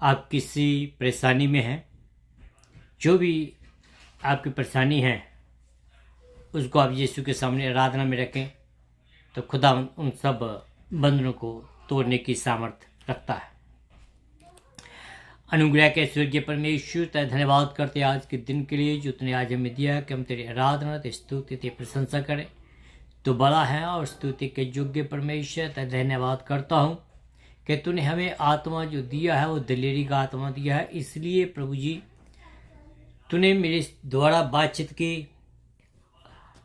आप किसी परेशानी में हैं, जो भी आपकी परेशानी है उसको आप यीशु के सामने आराधना में रखें तो खुदा उन सब बंधनों को तोड़ने की सामर्थ्य रखता है। अनुग्रह के स्वर्गीय परमेश्वर तेरा धन्यवाद करते आज के दिन के लिए जो तूने आज हमें दिया कि हम तेरी आराधना तेरी स्तुति तेरी प्रशंसा करें। तो बड़ा है और स्तुति के योग्य परमेश्वर तेरा धन्यवाद करता हूँ कि तूने हमें आत्मा जो दिया है वो दिलेरी का आत्मा दिया है। इसलिए प्रभु जी तूने मेरे द्वारा बातचीत की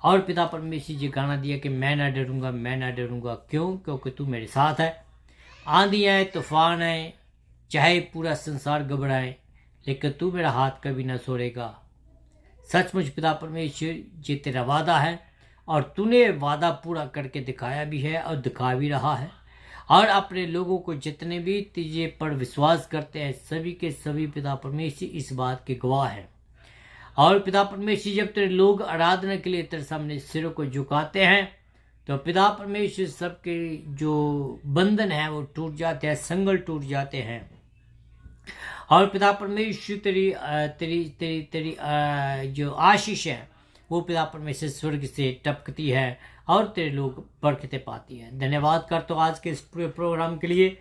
और पिता परमेश्वर जी गाना दिया कि मैं ना डरूंगा, मैं ना डरूंगा। क्यों? क्योंकि तू मेरे साथ है। आंधी आए, तूफान आए, चाहे पूरा संसार घबराए, लेकिन तू मेरा हाथ कभी ना छोड़ेगा। सचमुच पिता परमेश्वर जी तेरा वादा है और तूने वादा पूरा करके दिखाया भी है और दिखा भी रहा है। और अपने लोगों को जितने भी तुझे पर विश्वास करते हैं सभी के सभी पिता परमेश्वर इस बात के गवाह हैं। और पिता परमेश्वर जब तेरे लोग आराधना के लिए तेरे सामने सिरों को झुकाते हैं तो पिता परमेश्वर सबके जो बंधन है वो टूट जाते हैं, संगल टूट जाते हैं। और पिता परमेश्वर तेरी तेरी तेरी तेरी जो आशीष है वो पिता परमेश्वर स्वर्ग से टपकती है और तेरे लोग बरकतें पाती हैं। धन्यवाद करता हूँ आज के इस पूरे प्रोग्राम के लिए।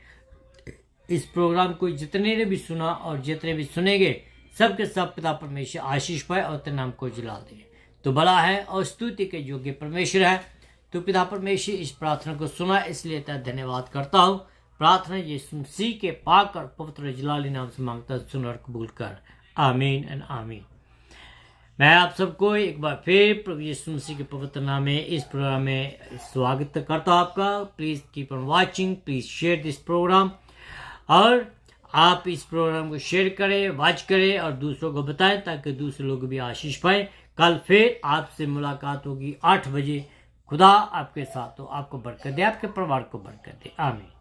इस प्रोग्राम को जितने ने भी सुना और जितने भी सुनेंगे सबके सब पिता परमेश्वर आशीष पाए और तेरे नाम को जला दे। तो बड़ा है और स्तुति के योग्य परमेश्वर है। तो पिता परमेश्वर इस प्रार्थना को सुना, इसलिए तेरा धन्यवाद करता हूँ। प्रार्थना यीशु मसीह के पाक और पवित्र जलाली नाम से मांगता सुन और कबूल कर। आमीन एंड आमीन। मैं आप सबको एक बार फिर प्रभु यीशु मसीह के पवित्र नाम में इस प्रोग्राम में स्वागत करता हूँ आपका। Please keep on watching, please share this programme. और आप इस प्रोग्राम को शेयर करें, वॉच करें और दूसरों को बताएं ताकि दूसरे लोग भी आशीष पाएं। कल फिर आपसे मुलाकात होगी 8 बजे। खुदा आपके साथ हो, आपको बरकत दे, आपके परिवार को बरकत दे। आमीन।